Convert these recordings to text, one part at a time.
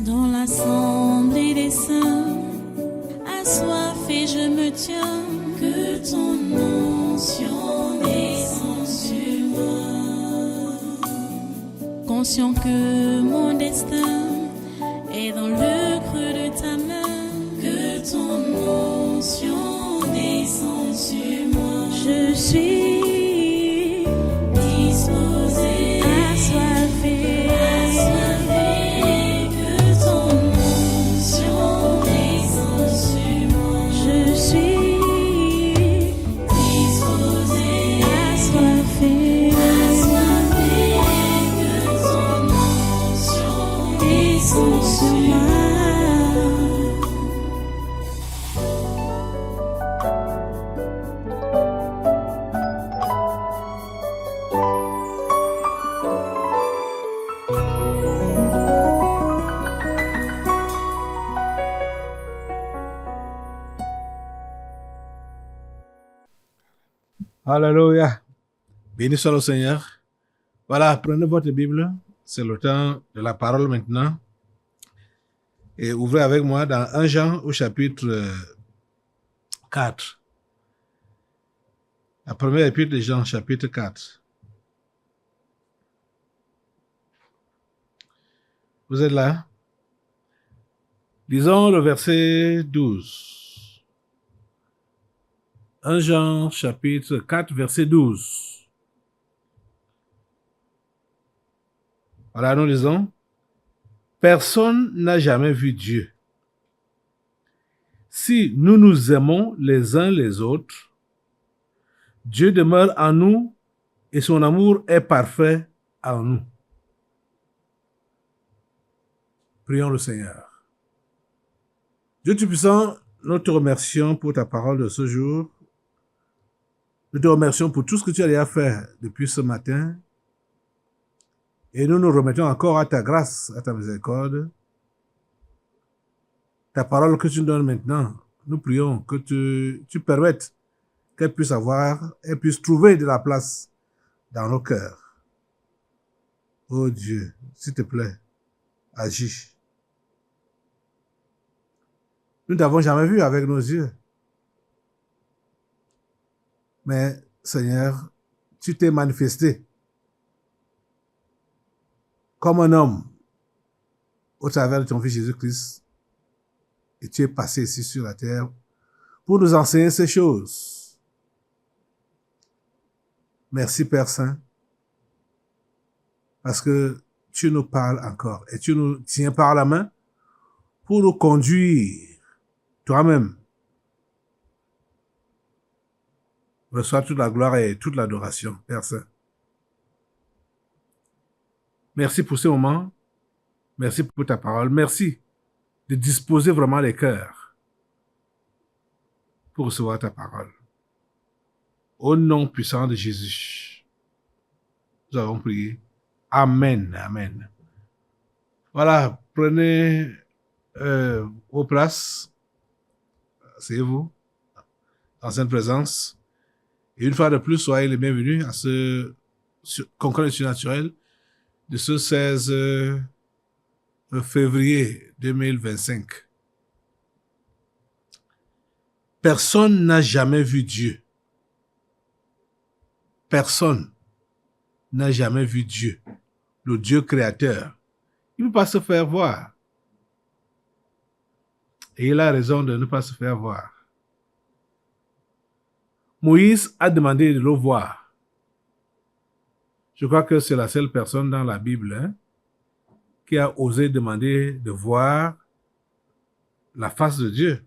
Dans l'assemblée des saints, assoiffé je me tiens, que ton onction descende sur moi. Conscient que mon destin est dans le creux de ta main, que ton onction descende sur moi. Je suis disposé, assoiffé, que ton onction descende sur moi. Je suis disposé, assoiffé, que ton onction descende sur moi. Alléluia. Béni soit le Seigneur. Voilà, prenez votre Bible. C'est le temps de la parole maintenant. Et ouvrez avec moi dans 1 Jean au chapitre 4. La première épître de Jean, chapitre 4. Vous êtes là? Lisons le verset 12. 1 Jean, chapitre 4, verset 12. Voilà, nous lisons. Personne n'a jamais vu Dieu. Si nous nous aimons les uns les autres, Dieu demeure en nous et son amour est parfait en nous. Prions le Seigneur. Dieu Tout-Puissant, nous te remercions pour ta parole de ce jour. Nous te remercions pour tout ce que tu as déjà fait depuis ce matin. Et nous nous remettons encore à ta grâce, à ta miséricorde. Ta parole que tu nous donnes maintenant, nous prions que tu permettes qu'elle puisse trouver de la place dans nos cœurs. Oh Dieu, s'il te plaît, agis. Nous ne t'avons jamais vu avec nos yeux. Mais, Seigneur, tu t'es manifesté comme un homme au travers de ton Fils Jésus-Christ. Et tu es passé ici sur la terre pour nous enseigner ces choses. Merci, Père Saint, parce que tu nous parles encore et tu nous tiens par la main pour nous conduire toi-même. Reçois toute la gloire et toute l'adoration, Père Saint. Merci pour ce moment. Merci pour ta parole. Merci de disposer vraiment les cœurs pour recevoir ta parole. Au nom puissant de Jésus, nous avons prié. Amen. Amen. Voilà, prenez vos places. Asseyez-vous en sainte présence. Et une fois de plus, soyez les bienvenus à ce concours surnaturel de ce 16 février 2025. Personne n'a jamais vu Dieu. Personne n'a jamais vu Dieu, le Dieu créateur. Il ne peut pas se faire voir. Et il a raison de ne pas se faire voir. Moïse a demandé de le voir. Je crois que c'est la seule personne dans la Bible qui a osé demander de voir la face de Dieu.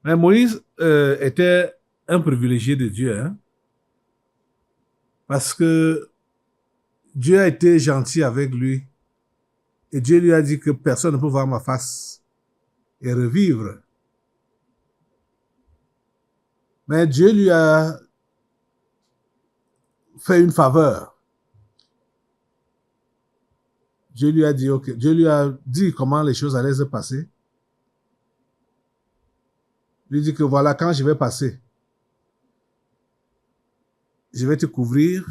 Mais Moïse était un privilégié de Dieu, parce que Dieu a été gentil avec lui et Dieu lui a dit que personne ne peut voir ma face et revivre. Mais Dieu lui a fait une faveur. Dieu lui a dit comment les choses allaient se passer. Il lui dit que voilà, quand je vais passer, je vais te couvrir,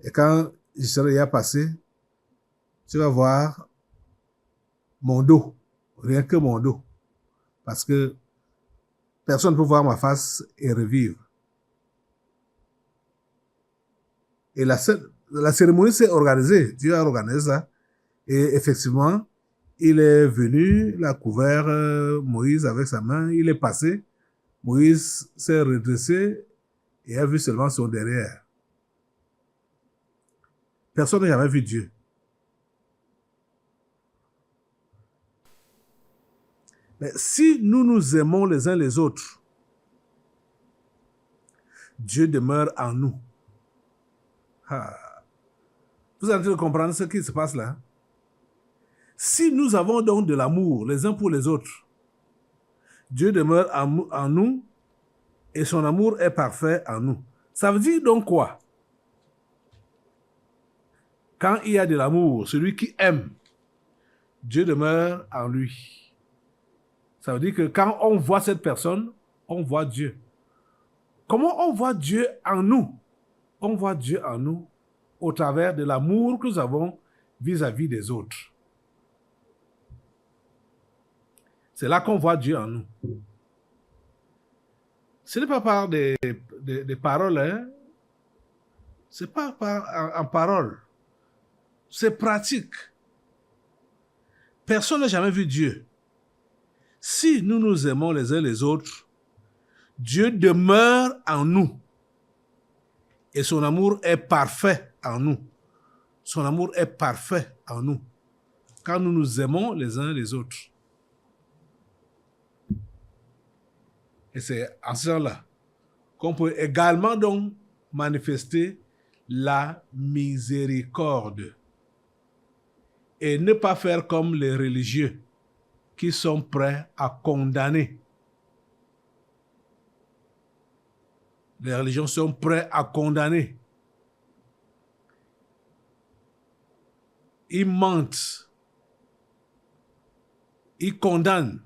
et quand je serai déjà passé, tu vas voir mon dos, rien que mon dos, parce que personne ne peut voir ma face et revivre. Et la cérémonie s'est organisée, Dieu a organisé ça, et effectivement, il est venu, il a couvert Moïse avec sa main, il est passé, Moïse s'est redressé et a vu seulement son derrière. Personne n'a jamais vu Dieu. Mais si nous nous aimons les uns les autres, Dieu demeure en nous. Ah. Vous êtes en train de comprendre ce qui se passe là? Si nous avons donc de l'amour les uns pour les autres, Dieu demeure en nous et son amour est parfait en nous. Ça veut dire donc quoi? Quand il y a de l'amour, celui qui aime, Dieu demeure en lui. Ça veut dire que quand on voit cette personne, on voit Dieu. Comment on voit Dieu en nous? On voit Dieu en nous au travers de l'amour que nous avons vis-à-vis des autres. C'est là qu'on voit Dieu en nous. Ce n'est pas par des paroles, hein? Ce n'est pas en paroles. C'est pratique. Personne n'a jamais vu Dieu. Si nous nous aimons les uns les autres, Dieu demeure en nous. Et son amour est parfait en nous. Son amour est parfait en nous. Quand nous nous aimons les uns les autres. Et c'est en ce sens-là qu'on peut également donc manifester la miséricorde. Et ne pas faire comme les religieux qui sont prêts à condamner. Les religions sont prêtes à condamner. Ils mentent. Ils condamnent.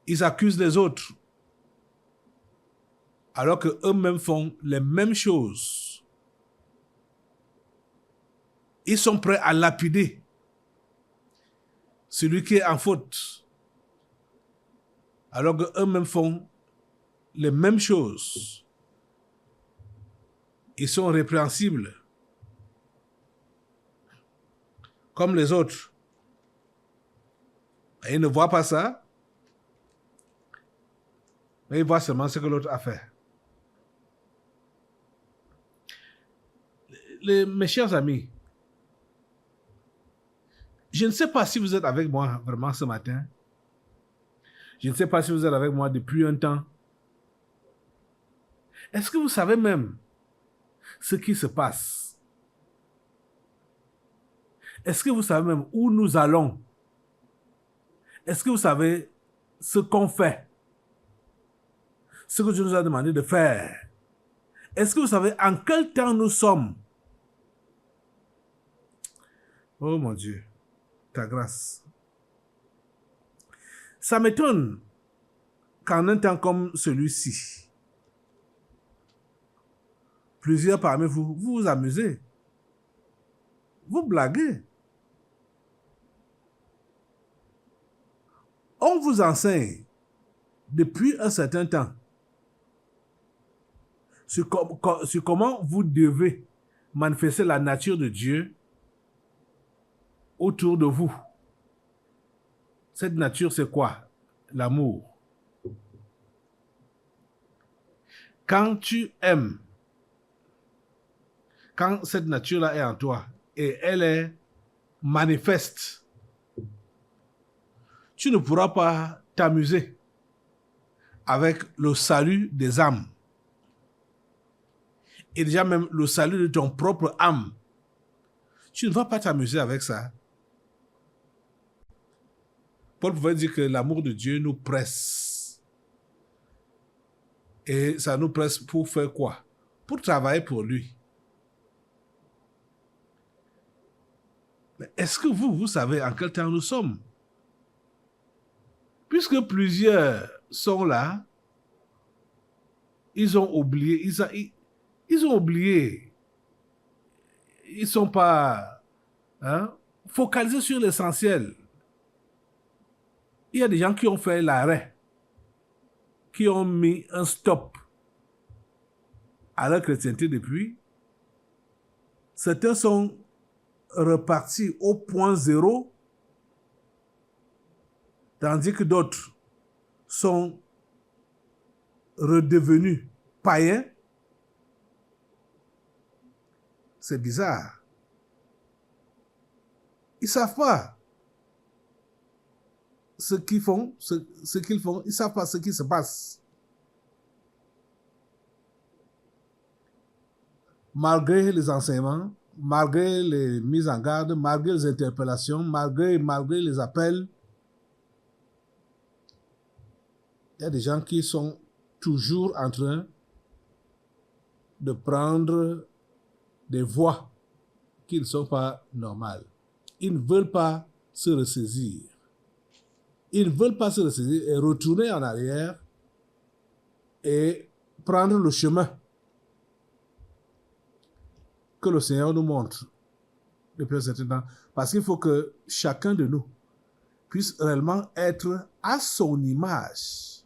Ils accusent les autres. Alors qu'eux-mêmes font les mêmes choses. Ils sont prêts à lapider celui qui est en faute. Alors qu'eux-mêmes font les mêmes choses. Ils sont répréhensibles. Comme les autres. Et ils ne voient pas ça. Mais ils voient seulement ce que l'autre a fait. Mes chers amis, je ne sais pas si vous êtes avec moi vraiment ce matin. Je ne sais pas si vous êtes avec moi depuis un temps. Est-ce que vous savez même ce qui se passe? Est-ce que vous savez même où nous allons? Est-ce que vous savez ce qu'on fait? Ce que Dieu nous a demandé de faire? Est-ce que vous savez en quel temps nous sommes? Oh mon Dieu, ta grâce. Ça m'étonne qu'en un temps comme celui-ci, plusieurs parmi vous, vous vous amusez. Vous blaguez. On vous enseigne depuis un certain temps sur comment vous devez manifester la nature de Dieu autour de vous. Cette nature, c'est quoi? L'amour. Quand tu aimes, quand cette nature-là est en toi et elle est manifeste, tu ne pourras pas t'amuser avec le salut des âmes. Et déjà même le salut de ton propre âme. Tu ne vas pas t'amuser avec ça. Paul pouvait dire que l'amour de Dieu nous presse. Et ça nous presse pour faire quoi? Pour travailler pour lui. Mais est-ce que vous savez en quel temps nous sommes? Puisque plusieurs sont là, ils ont oublié, ils ont oublié. ils ne sont pas focalisés sur l'essentiel. Il y a des gens qui ont fait l'arrêt, qui ont mis un stop à leur chrétienté depuis. Certains sont repartis au point zéro, tandis que d'autres sont redevenus païens. C'est bizarre. Ils ne savent pas ce qu'ils font, ce qu'ils font. Ils ne savent pas ce qui se passe. Malgré les enseignements, malgré les mises en garde, malgré les interpellations, malgré les appels, il y a des gens qui sont toujours en train de prendre des voies qui ne sont pas normales. Ils ne veulent pas se ressaisir. Ils ne veulent pas se ressaisir et retourner en arrière et prendre le chemin que le Seigneur nous montre depuis un certain temps. Parce qu'il faut que chacun de nous puisse réellement être à son image,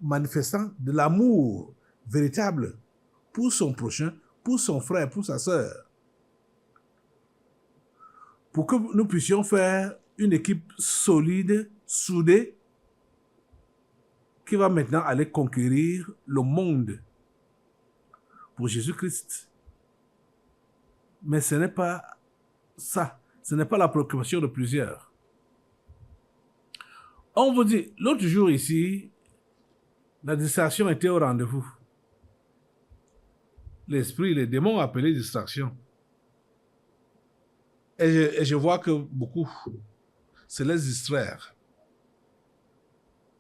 manifestant de l'amour véritable pour son prochain, pour son frère, pour sa sœur. Pour que nous puissions faire une équipe solide, soudée, qui va maintenant aller conquérir le monde pour Jésus-Christ. Mais ce n'est pas ça. Ce n'est pas la préoccupation de plusieurs. On vous dit, l'autre jour ici, la distraction était au rendez-vous. L'esprit, les démons appelaient distraction. Et je vois que beaucoup se laissent distraire.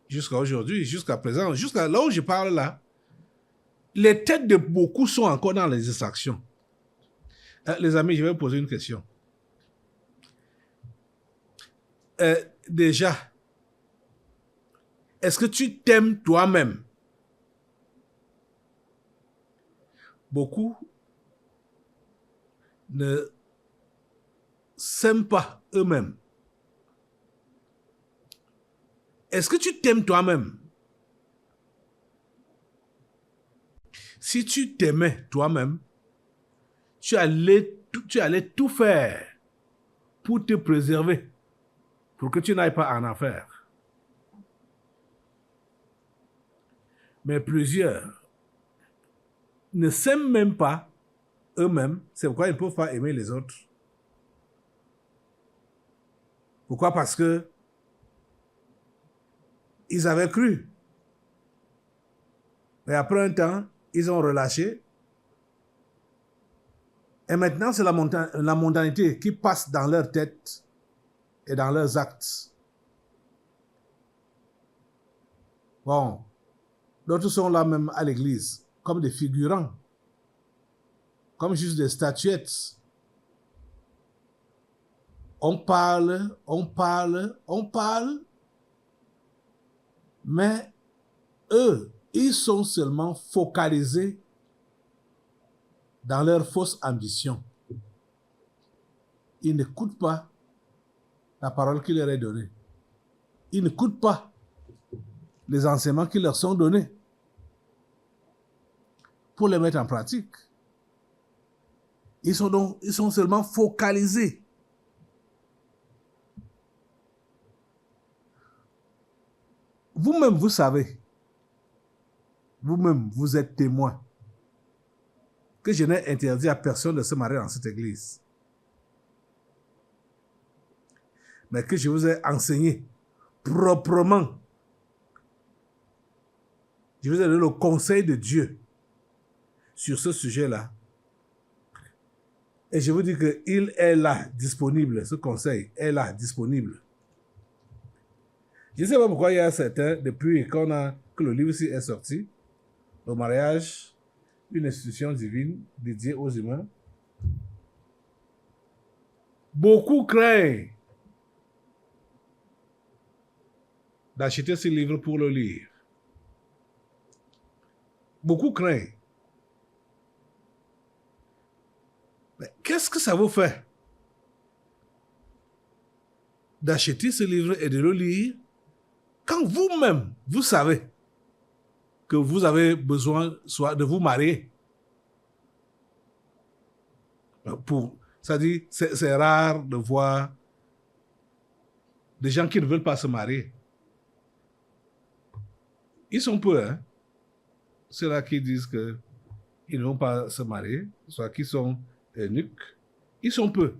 Jusqu'à aujourd'hui, jusqu'à présent, jusqu'à là où je parle là, les têtes de beaucoup sont encore dans les distractions. Les amis, je vais vous poser une question. Déjà, est-ce que tu t'aimes toi-même? Beaucoup ne s'aiment pas eux-mêmes. Est-ce que tu t'aimes toi-même? Si tu t'aimais toi-même, tu allais tout faire pour te préserver, pour que tu n'ailles pas en enfer. Mais plusieurs ne s'aiment même pas eux-mêmes, c'est pourquoi ils ne peuvent pas aimer les autres. Pourquoi? Parce que ils avaient cru. Mais après un temps, ils ont relâché. Et maintenant, c'est la mondanité qui passe dans leur tête et dans leurs actes. Bon, d'autres sont là même à l'église, comme des figurants, comme juste des statuettes. On parle, mais eux, ils sont seulement focalisés dans leur fausse ambition. Ils n'écoutent pas la parole qui leur est donnée. Ils n'écoutent pas les enseignements qui leur sont donnés pour les mettre en pratique. Ils sont seulement focalisés. Vous-même, vous savez, vous-même, vous êtes témoin que je n'ai interdit à personne de se marier dans cette église. Mais que je vous ai enseigné proprement. Je vous ai donné le conseil de Dieu sur ce sujet-là. Et je vous dis qu'il est là, disponible. Ce conseil est là, disponible. Je ne sais pas pourquoi il y a certains, depuis que le livre-ci est sorti, le mariage, une institution divine dédiée aux humains. Beaucoup craignent d'acheter ce livre pour le lire. Beaucoup craignent. qu'est-ce que ça vous fait d'acheter ce livre et de le lire quand vous-même, vous savez que vous avez besoin soit de vous marier? C'est-à-dire, c'est rare de voir des gens qui ne veulent pas se marier. Ils sont peu, hein. Ceux-là qui disent qu'ils ne vont pas se marier, soit qui sont eunuques, ils sont peu.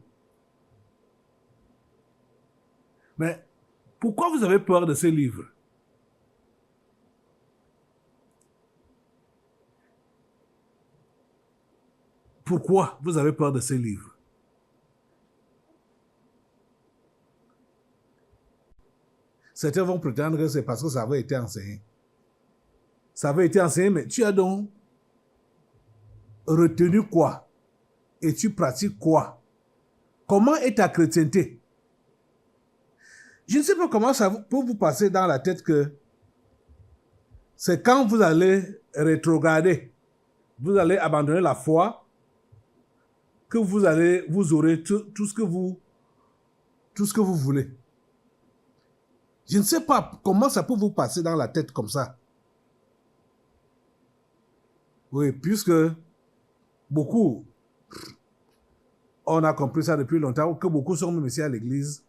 Mais pourquoi vous avez peur de ces livres? Pourquoi vous avez peur de ces livres? Certains vont prétendre que c'est parce que ça avait été enseigné. Ça avait été enseigné, mais tu as donc retenu quoi? Et tu pratiques quoi? Comment est ta chrétienté? Je ne sais pas comment ça peut vous passer dans la tête que c'est quand vous allez rétrograder, vous allez abandonner la foi, que vous aurez tout ce que vous voulez. Je ne sais pas comment ça peut vous passer dans la tête comme ça. Oui, puisque beaucoup, on a compris ça depuis longtemps, que beaucoup sont même ici à l'église,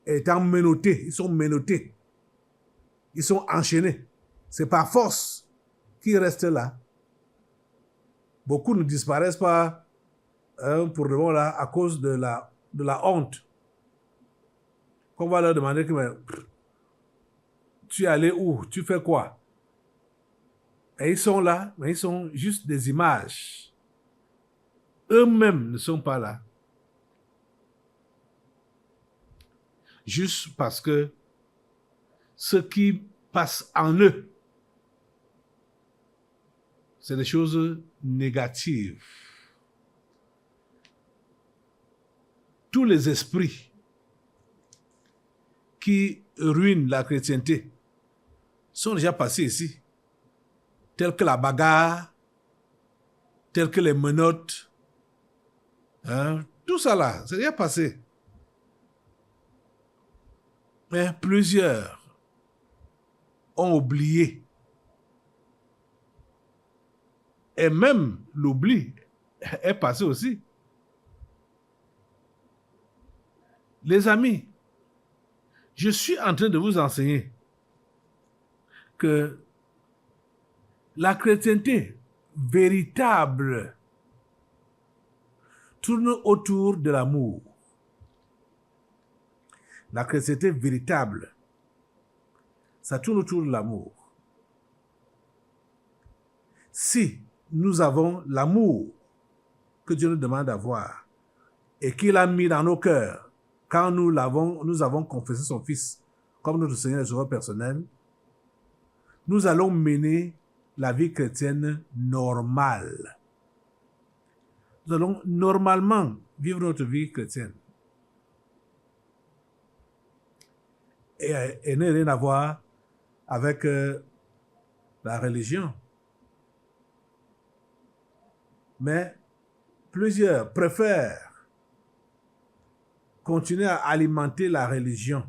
étant menottés, ils sont menottés, ils sont enchaînés. C'est par force qu'ils restent là. Beaucoup ne disparaissent pas pour le moment là à cause de la honte. Qu'on va leur demander tu es allé où? Tu fais quoi? Et ils sont là, mais ils sont juste des images. Eux-mêmes ne sont pas là. Juste parce que ce qui passe en eux, c'est des choses négatives. Tous les esprits qui ruinent la chrétienté sont déjà passés ici, tels que la bagarre, tels que les menottes, hein, tout ça là, c'est déjà passé. Mais plusieurs ont oublié. Et même l'oubli est passé aussi. Les amis, je suis en train de vous enseigner que la chrétienté véritable tourne autour de l'amour. La chrétienté véritable, ça tourne autour de l'amour. Si nous avons l'amour que Dieu nous demande d'avoir et qu'il a mis dans nos cœurs quand nous avons confessé son Fils comme notre Seigneur et Sauveur personnel, nous allons mener la vie chrétienne normale. Nous allons normalement vivre notre vie chrétienne. Et n'a rien à voir avec la religion. Mais plusieurs préfèrent continuer à alimenter la religion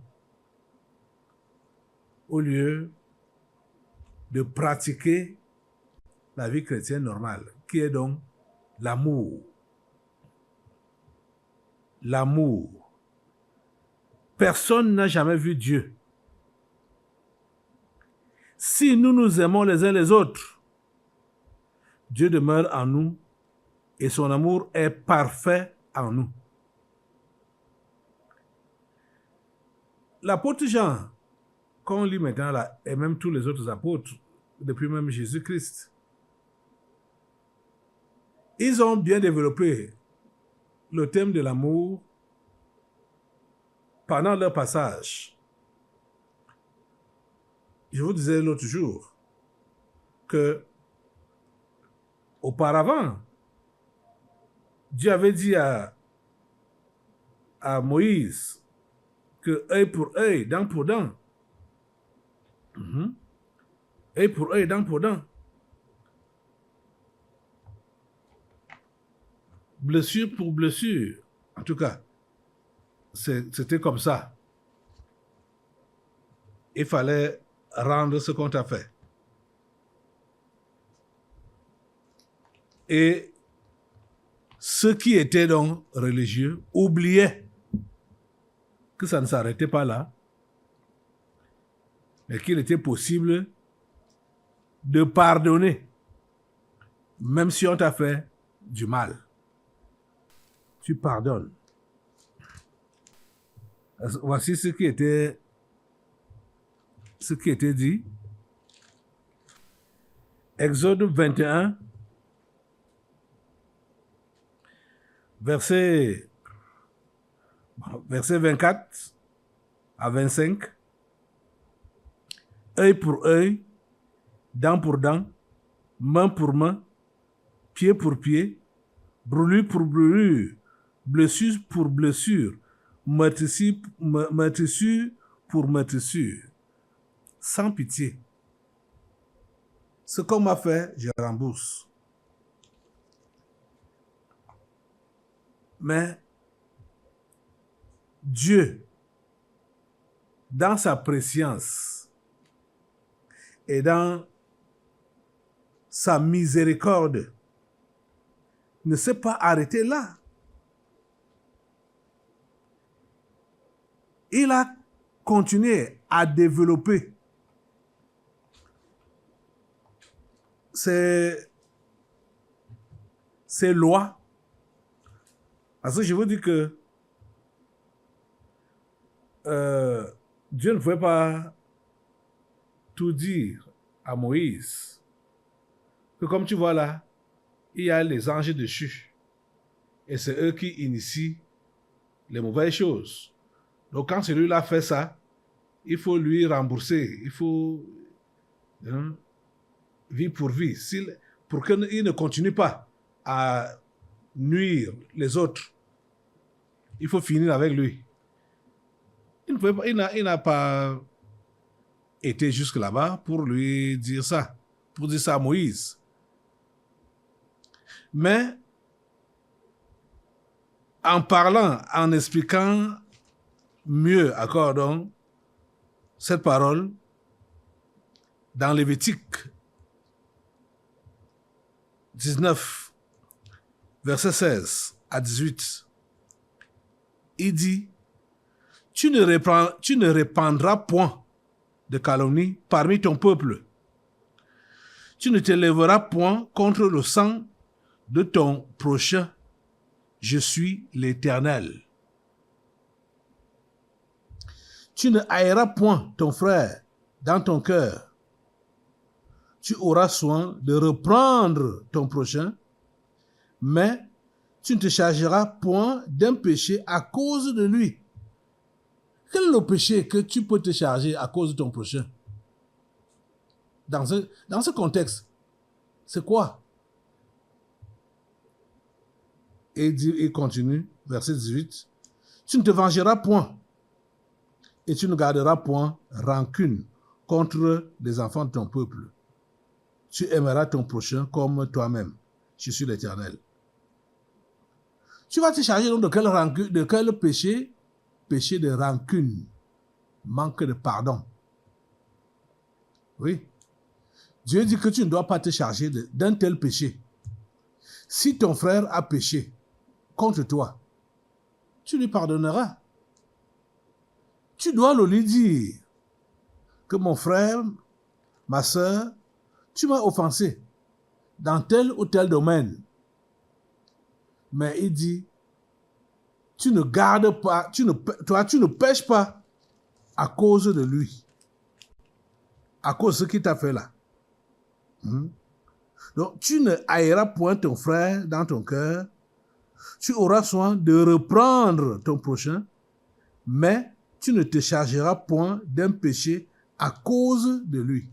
au lieu de pratiquer la vie chrétienne normale, qui est donc l'amour. L'amour. Personne n'a jamais vu Dieu. Si nous nous aimons les uns les autres, Dieu demeure en nous et son amour est parfait en nous. L'apôtre Jean, qu'on lit maintenant là, et même tous les autres apôtres, depuis même Jésus-Christ, ils ont bien développé le thème de l'amour pendant leur passage. Je vous disais l'autre jour que auparavant, Dieu avait dit à Moïse que œil pour œil, dent pour dent. Œil pour œil, dent pour dent. blessure pour blessure. En tout cas, c'était comme ça. Il fallait rendre ce qu'on t'a fait. Et ceux qui étaient donc religieux oubliaient que ça ne s'arrêtait pas là, mais qu'il était possible de pardonner, même si on t'a fait du mal. Tu pardonnes. Voici ce qui était dit. Exode 21, verset 24 à 25. Œil pour œil, dent pour dent, main pour main, pied pour pied, brûlure pour brûlure, blessure pour blessure, meurtrissure pour meurtrissure, sans pitié. Ce qu'on m'a fait, je rembourse. Mais Dieu, dans sa préscience et dans sa miséricorde, ne s'est pas arrêté là. Il a continué à développer ces lois. Parce que je vous dis que Dieu ne pouvait pas tout dire à Moïse. Que comme tu vois là, il y a les anges déchus. Et c'est eux qui initient les mauvaises choses. Donc quand celui-là fait ça, il faut lui rembourser. Il faut vie pour vie. Pour qu'il ne continue pas à nuire les autres, il faut finir avec lui. Il n'a pas été jusque là-bas pour lui dire ça, pour dire ça à Moïse. Mais en parlant, en expliquant mieux, accordons cette parole dans Lévitique 19, verset 16 à 18, il dit: tu ne répandras point de calomnie parmi ton peuple. Tu ne te lèveras point contre le sang de ton prochain. Je suis l'Éternel. Tu ne haïras point ton frère dans ton cœur. Tu auras soin de reprendre ton prochain, mais tu ne te chargeras point d'un péché à cause de lui. Quel est le péché que tu peux te charger à cause de ton prochain? Dans ce contexte, c'est quoi? Et il continue, verset 18. Tu ne te vengeras point et tu ne garderas point rancune contre les enfants de ton peuple. Tu aimeras ton prochain comme toi-même. Je suis l'Éternel. Tu vas te charger donc de quel péché? Péché de rancune, manque de pardon. Oui. Dieu dit que tu ne dois pas te charger d'un tel péché. Si ton frère a péché contre toi, tu lui pardonneras. Tu dois le lui dire que mon frère, ma soeur, tu m'as offensé dans tel ou tel domaine. Mais il dit, tu ne gardes pas, tu ne pêches pas à cause de lui. À cause de ce qu'il t'a fait là. Donc, tu ne haïras point ton frère dans ton cœur. Tu auras soin de reprendre ton prochain, mais tu ne te chargeras point d'un péché à cause de lui.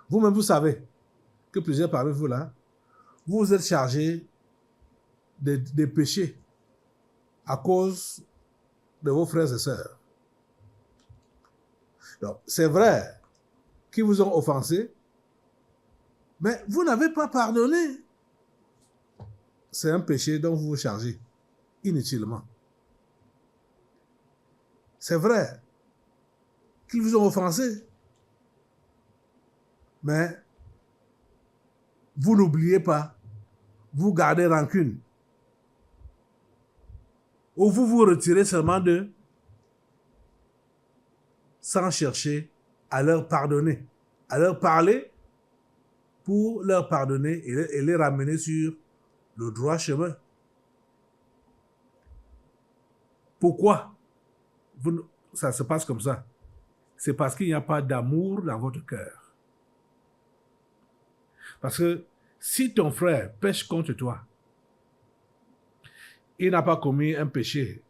Vous-même, vous savez que plusieurs parmi vous là, vous êtes chargés des péchés à cause de vos frères et sœurs. Donc, c'est vrai qu'ils vous ont offensé, mais vous n'avez pas pardonné. c'est un péché dont vous vous chargez inutilement. C'est vrai qu'ils vous ont offensé, mais vous n'oubliez pas, vous gardez rancune. Ou vous vous retirez seulement d'eux sans chercher à leur pardonner, à leur parler pour leur pardonner et les ramener sur le droit chemin. Pourquoi ça se passe comme ça? C'est parce qu'il n'y a pas d'amour dans votre cœur. Parce que si ton frère pêche contre toi, il n'a pas commis un péché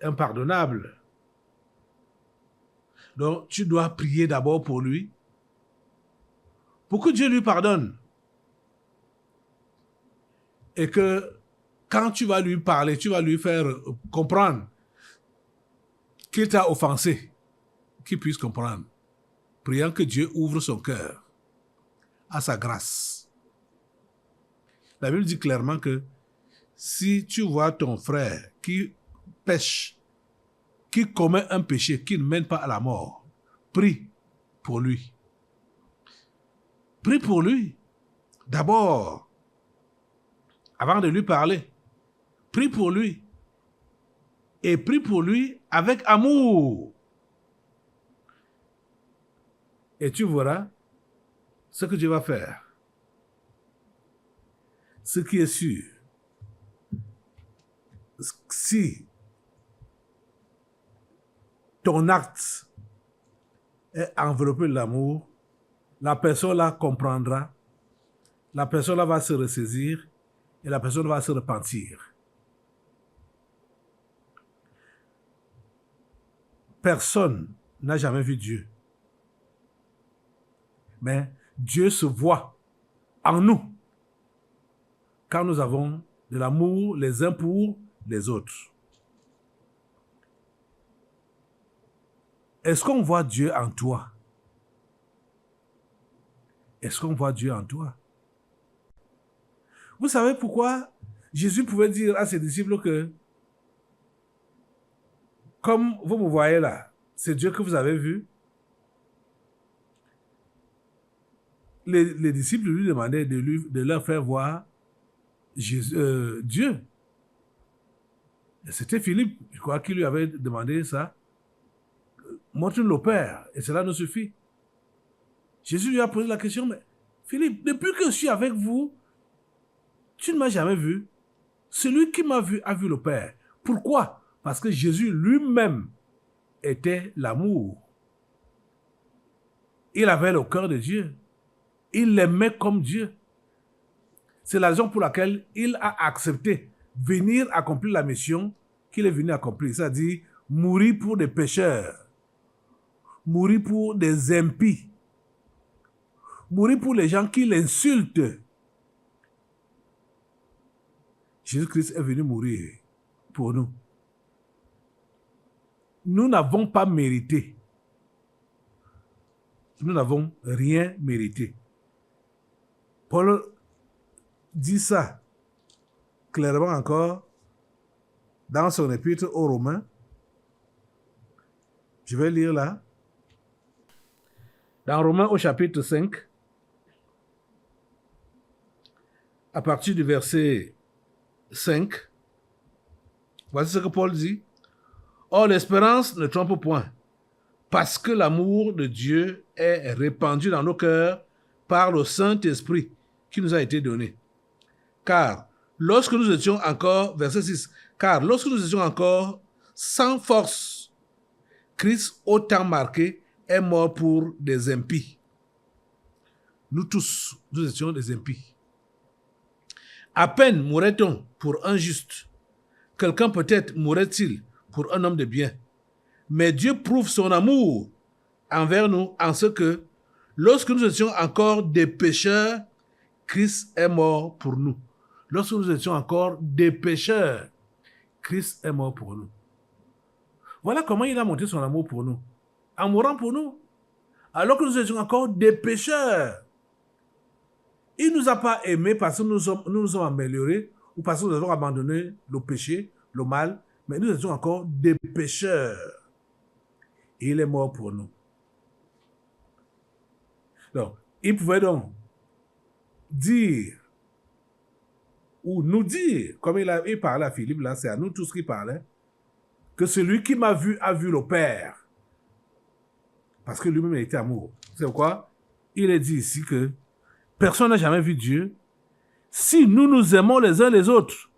impardonnable. Donc, tu dois prier d'abord pour lui, pour que Dieu lui pardonne. Et que quand tu vas lui parler, tu vas lui faire comprendre qu'il t'a offensé, qu'il puisse comprendre, priant que Dieu ouvre son cœur à sa grâce. La Bible dit clairement que si tu vois ton frère qui pêche, qui commet un péché qui ne mène pas à la mort, prie pour lui. Prie pour lui. D'abord, avant de lui parler, prie pour lui. Et prie pour lui avec amour. Et tu verras ce que Dieu va faire. Ce qui est sûr, si ton acte est enveloppé de l'amour, la personne là comprendra, la personne là va se ressaisir et la personne va se repentir. Personne n'a jamais vu Dieu. Mais Dieu se voit en nous quand nous avons de l'amour les uns pour les autres. Est-ce qu'on voit Dieu en toi? Est-ce qu'on voit Dieu en toi? Vous savez pourquoi Jésus pouvait dire à ses disciples que comme vous me voyez là, c'est Dieu que vous avez vu. Les disciples lui demandaient de leur faire voir Dieu. Et c'était Philippe, je crois, qui lui avait demandé ça. Montre-nous le Père, et cela nous suffit. Jésus lui a posé la question, mais Philippe, depuis que je suis avec vous, tu ne m'as jamais vu. Celui qui m'a vu a vu le Père. Pourquoi? Parce que Jésus lui-même était l'amour. Il avait le cœur de Dieu. Il l'aimait comme Dieu. C'est la raison pour laquelle il a accepté venir accomplir la mission qu'il est venu accomplir. C'est-à-dire mourir pour des pécheurs, mourir pour des impies, mourir pour les gens qui l'insultent. Jésus-Christ est venu mourir pour nous. Nous n'avons pas mérité. Nous n'avons rien mérité. Paul dit ça clairement encore dans son épître aux Romains. Je vais lire là. Dans Romains au chapitre 5, à partir du verset 5, voici ce que Paul dit. Or, l'espérance ne trompe point, parce que l'amour de Dieu est répandu dans nos cœurs par le Saint-Esprit qui nous a été donné. Car lorsque nous étions encore, verset 6, car lorsque nous étions encore sans force, Christ, au temps marqué, est mort pour des impies. Nous tous, nous étions des impies. À peine mourrait-on pour un juste. Quelqu'un peut-être mourrait-il pour un homme de bien. Mais Dieu prouve son amour envers nous en ce que, lorsque nous étions encore des pécheurs, Christ est mort pour nous. Lorsque nous étions encore des pécheurs, Christ est mort pour nous. Voilà comment il a montré son amour pour nous. En mourant pour nous. Alors que nous étions encore des pécheurs. Il ne nous a pas aimés parce que nous nous sommes améliorés ou parce que nous avons abandonné le péché, le mal, mais nous étions encore des pécheurs. Et il est mort pour nous. Donc, il pouvait donc dire ou nous dire, comme il parlait à Philippe, là, c'est à nous tous qu'il parlait, que celui qui m'a vu a vu le Père. Parce que lui-même était amour. C'est quoi? Il est dit ici que personne n'a jamais vu Dieu. Si nous nous aimons les uns les autres,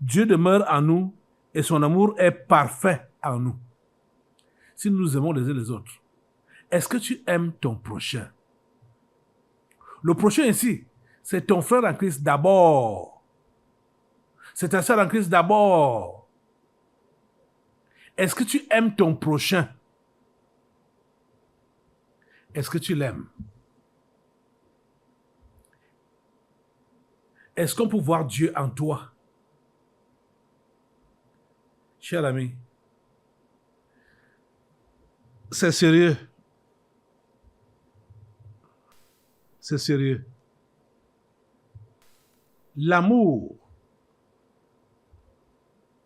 Dieu demeure en nous et son amour est parfait en nous. Si nous nous aimons les uns les autres, est-ce que tu aimes ton prochain? Le prochain ici, c'est ton frère en Christ d'abord. C'est ta sœur en Christ d'abord. Est-ce que tu aimes ton prochain? Est-ce que tu l'aimes? Est-ce qu'on peut voir Dieu en toi? Cher ami, c'est sérieux. C'est sérieux. L'amour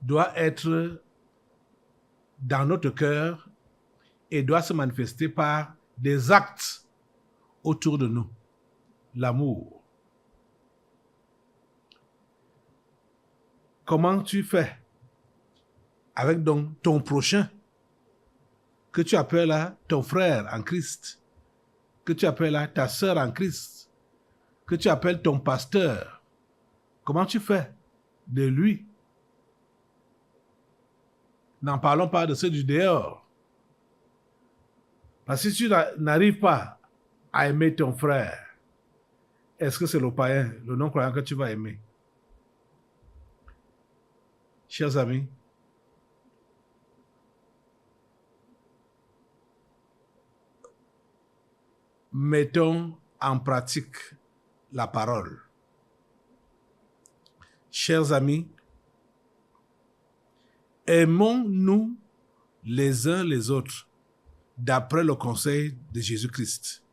doit être dans notre cœur et doit se manifester par des actes autour de nous. L'amour. Comment tu fais avec donc ton prochain que tu appelles là ton frère en Christ, que tu appelles là ta sœur en Christ, que tu appelles ton pasteur? Comment tu fais de lui? N'en parlons pas de ceux du dehors. Parce que si tu n'arrives pas à aimer ton frère, est-ce que c'est le païen, le non-croyant que tu vas aimer? Chers amis, mettons en pratique la parole. Chers amis, aimons-nous les uns les autres d'après le conseil de Jésus-Christ.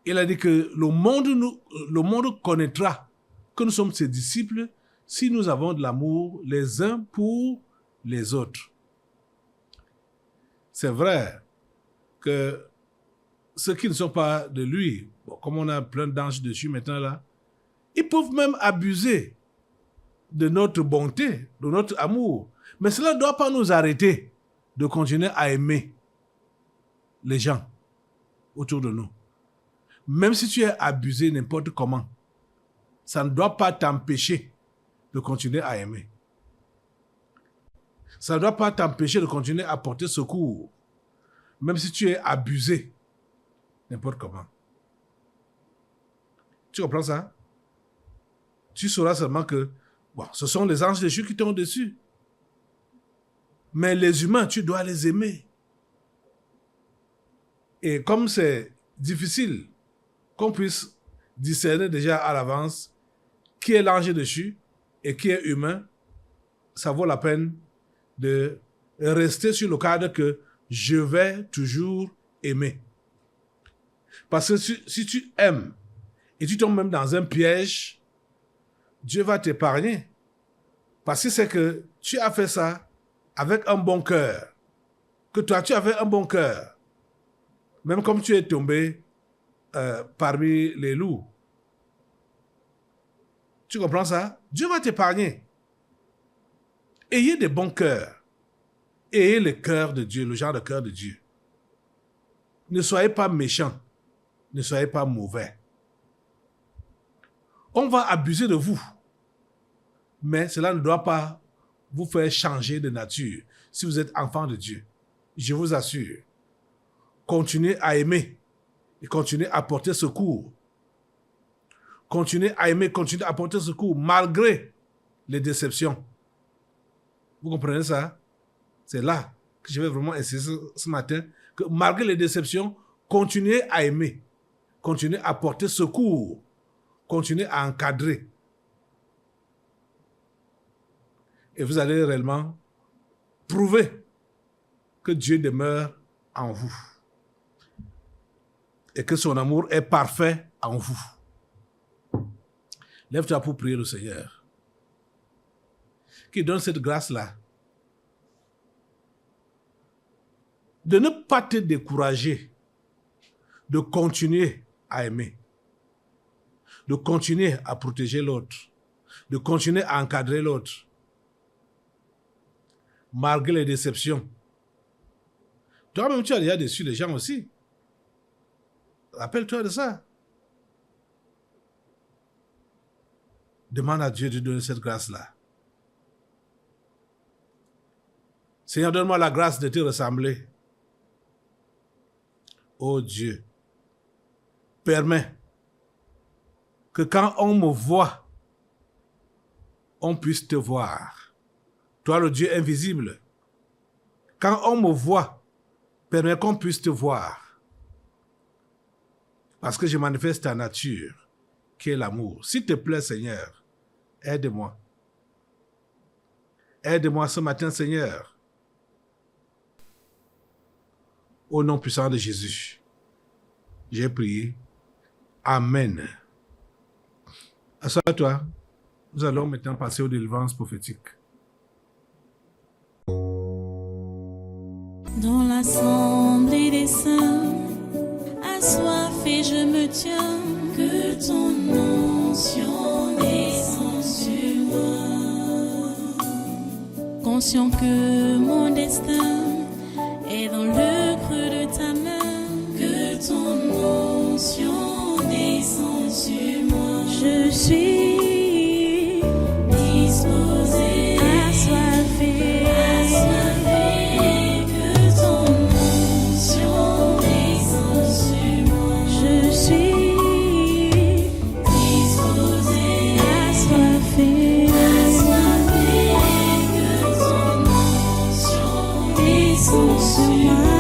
Il a dit que le monde connaîtra que nous sommes ses disciples si nous avons de l'amour les uns pour les autres. C'est vrai que ceux qui ne sont pas de lui, bon, comme on a plein d'anges dessus maintenant là, ils peuvent même abuser de notre bonté, de notre amour. Mais cela ne doit pas nous arrêter de continuer à aimer les gens autour de nous. Même si tu es abusé n'importe comment, ça ne doit pas t'empêcher de continuer à aimer. Ça ne doit pas t'empêcher de continuer à porter secours, même si tu es abusé n'importe comment. Tu comprends ça? Tu sauras seulement que bon, ce sont les anges déchus qui t'ont dessus. Mais les humains, tu dois les aimer. Et comme c'est difficile qu'on puisse discerner déjà à l'avance qui est l'ange déchu et qui est humain, ça vaut la peine de rester sur le cadre que je vais toujours aimer. Parce que si tu aimes et tu tombes même dans un piège, Dieu va t'épargner. Parce que c'est que tu as fait ça avec un bon cœur. Que toi, tu avais un bon cœur. Même comme tu es tombé parmi les loups. Tu comprends ça? Dieu va t'épargner. Ayez des bons cœurs. Ayez le cœur de Dieu, le genre de cœur de Dieu. Ne soyez pas méchants. Ne soyez pas mauvais. On va abuser de vous. Mais cela ne doit pas vous faire changer de nature si vous êtes enfant de Dieu. Je vous assure. Continuez à aimer et continuez à porter secours. Continuez à aimer, continuez à porter secours malgré les déceptions. Vous comprenez ça? C'est là que je vais vraiment insister ce matin, que malgré les déceptions, continuez à aimer, continuez à porter secours, continuez à encadrer. Et vous allez réellement prouver que Dieu demeure en vous. et que son amour est parfait en vous. Lève-toi pour prier le Seigneur. Qui donne cette grâce-là. De ne pas te décourager. De continuer à aimer. De continuer à protéger l'autre. De continuer à encadrer l'autre. Malgré les déceptions. Toi-même, tu as déjà déçu les gens aussi. Rappelle-toi de ça. Demande à Dieu de donner cette grâce-là. Seigneur, donne-moi la grâce de te ressembler. Oh Dieu, permets que quand on me voit, on puisse te voir. Toi, le Dieu invisible. Quand on me voit, permets qu'on puisse te voir. Parce que je manifeste ta nature, qui est l'amour. S'il te plaît, Seigneur, aide-moi. Aide-moi ce matin, Seigneur. Au nom puissant de Jésus, j'ai prié. Amen. Assois-toi. Nous allons maintenant passer aux délivrances prophétiques. Dans l'assemblée des saints, assoiffé je me tiens, que ton onction descende sur moi. Conscient que mon destin est dans le creux de ta main, que ton onction descende sur moi. Je suis disposé, assoiffé, que ton onction descende sur moi. Je suis disposé, assoiffé, que ton onction descende sur moi.